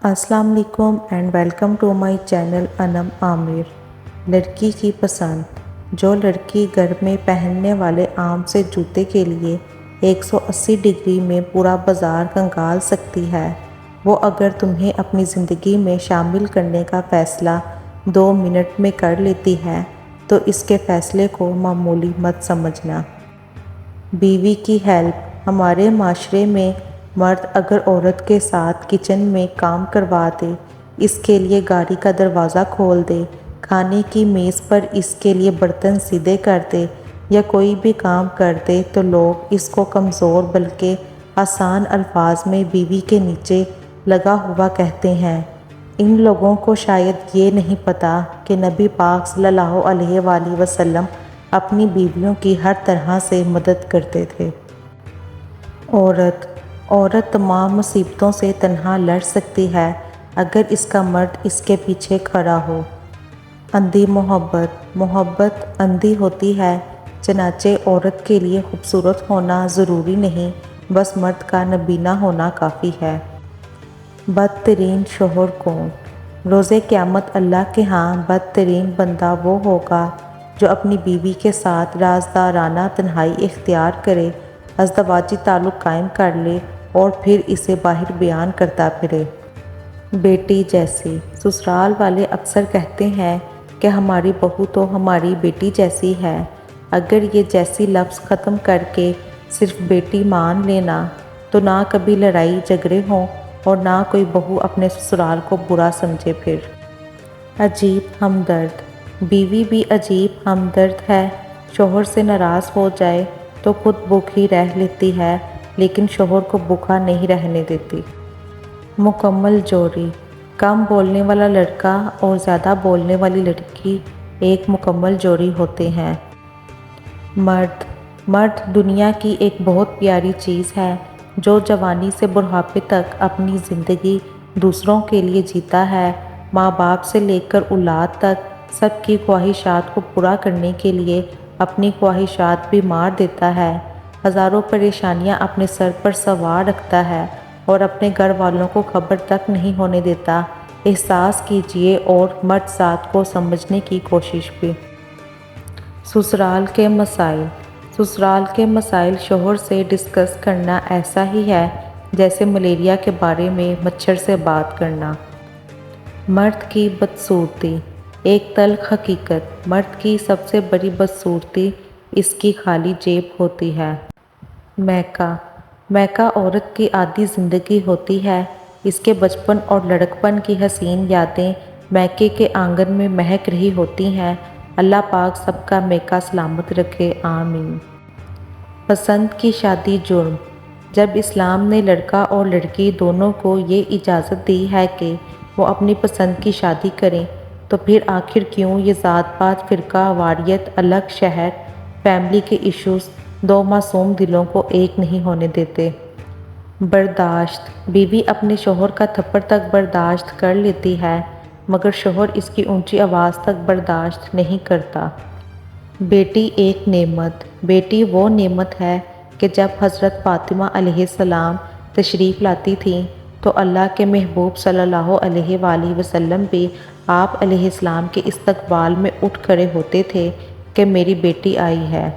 السلام علیکم and welcome to my channel Anam Aamir. لڑکی کی پسند۔ جو لڑکی گھر میں پہننے والے عام سے جوتے کے لیے 180 ڈگری میں پورا بازار کنگال سکتی ہے، وہ اگر تمہیں اپنی زندگی میں شامل کرنے کا فیصلہ 2 منٹ میں کر لیتی ہے تو اس کے فیصلے کو معمولی مت سمجھنا۔ بیوی کی ہیلپ۔ ہمارے معاشرے میں مرد اگر عورت کے ساتھ کچن میں کام کروا دے، اس کے لیے گاڑی کا دروازہ کھول دے، کھانے کی میز پر اس کے لیے برتن سیدھے کر دے یا کوئی بھی کام کر دے تو لوگ اس کو کمزور بلکہ آسان الفاظ میں بیوی کے نیچے لگا ہوا کہتے ہیں۔ ان لوگوں کو شاید یہ نہیں پتہ کہ نبی پاک صلی اللہ علیہ وآلہ وسلم اپنی بیویوں کی ہر طرح سے مدد کرتے تھے۔ عورت تمام مصیبتوں سے تنہا لڑ سکتی ہے اگر اس کا مرد اس کے پیچھے کھڑا ہو۔ اندھی محبت اندھی ہوتی ہے، چنانچہ عورت کے لیے خوبصورت ہونا ضروری نہیں، بس مرد کا نبینا ہونا کافی ہے۔ بدترین شوہر کون؟ روز قیامت اللہ کے ہاں بدترین بندہ وہ ہوگا جو اپنی بیوی کے ساتھ رازدارانہ تنہائی اختیار کرے، ازدواجی تعلق قائم کر لے اور پھر اسے باہر بیان کرتا پھرے۔ بیٹی جیسی۔ سسرال والے اکثر کہتے ہیں کہ ہماری بہو تو ہماری بیٹی جیسی ہے۔ اگر یہ جیسی لفظ ختم کر کے صرف بیٹی مان لینا تو نہ کبھی لڑائی جھگڑے ہوں اور نہ کوئی بہو اپنے سسرال کو برا سمجھے پھر۔ عجیب ہمدرد۔ بیوی بھی عجیب ہمدرد ہے، شوہر سے ناراض ہو جائے تو خود بھوکی رہ لیتی ہے لیکن شوہر کو بھوکا نہیں رہنے دیتی۔ مکمل جوڑی۔ کم بولنے والا لڑکا اور زیادہ بولنے والی لڑکی ایک مکمل جوڑی ہوتے ہیں۔ مرد دنیا کی ایک بہت پیاری چیز ہے جو جوانی سے بڑھاپے تک اپنی زندگی دوسروں کے لیے جیتا ہے، ماں باپ سے لے کر اولاد تک سب کی خواہشات کو پورا کرنے کے لیے اپنی خواہشات بھی مار دیتا ہے، ہزاروں پریشانیاں اپنے سر پر سوار رکھتا ہے اور اپنے گھر والوں کو خبر تک نہیں ہونے دیتا۔ احساس کیجئے اور مرد ذات کو سمجھنے کی کوشش بھی۔ سسرال کے مسائل۔ سسرال کے مسائل شوہر سے ڈسکس کرنا ایسا ہی ہے جیسے ملیریا کے بارے میں مچھر سے بات کرنا۔ مرد کی بدصورتی۔ ایک تلخ حقیقت، مرد کی سب سے بڑی بدصورتی اس کی خالی جیب ہوتی ہے۔ میکہ عورت کی آدھی زندگی ہوتی ہے، اس کے بچپن اور لڑکپن کی حسین یادیں میکے کے آنگن میں مہک رہی ہوتی ہیں۔ اللہ پاک سب کا میکہ سلامت رکھے، آمین۔ پسند کی شادی جرم۔ جب اسلام نے لڑکا اور لڑکی دونوں کو یہ اجازت دی ہے کہ وہ اپنی پسند کی شادی کریں تو پھر آخر کیوں یہ ذات پات، فرقہ واریت، الگ شہر، فیملی کے ایشوز دو معصوم دلوں کو ایک نہیں ہونے دیتے؟ برداشت۔ بیوی اپنے شوہر کا تھپڑ تک برداشت کر لیتی ہے مگر شوہر اس کی اونچی آواز تک برداشت نہیں کرتا۔ بیٹی ایک نعمت۔ بیٹی وہ نعمت ہے کہ جب حضرت فاطمہ علیہ السلام تشریف لاتی تھیں تو اللہ کے محبوب صلی اللہ علیہ وآلہ وسلم بھی آپ علیہ السلام کے استقبال میں اٹھ کھڑے ہوتے تھے کہ میری بیٹی آئی ہے۔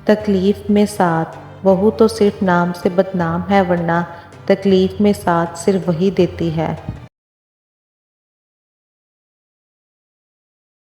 تکلیف میں ساتھ۔ بہو تو صرف نام سے بدنام ہے ورنہ تکلیف میں ساتھ صرف وہی دیتی ہے۔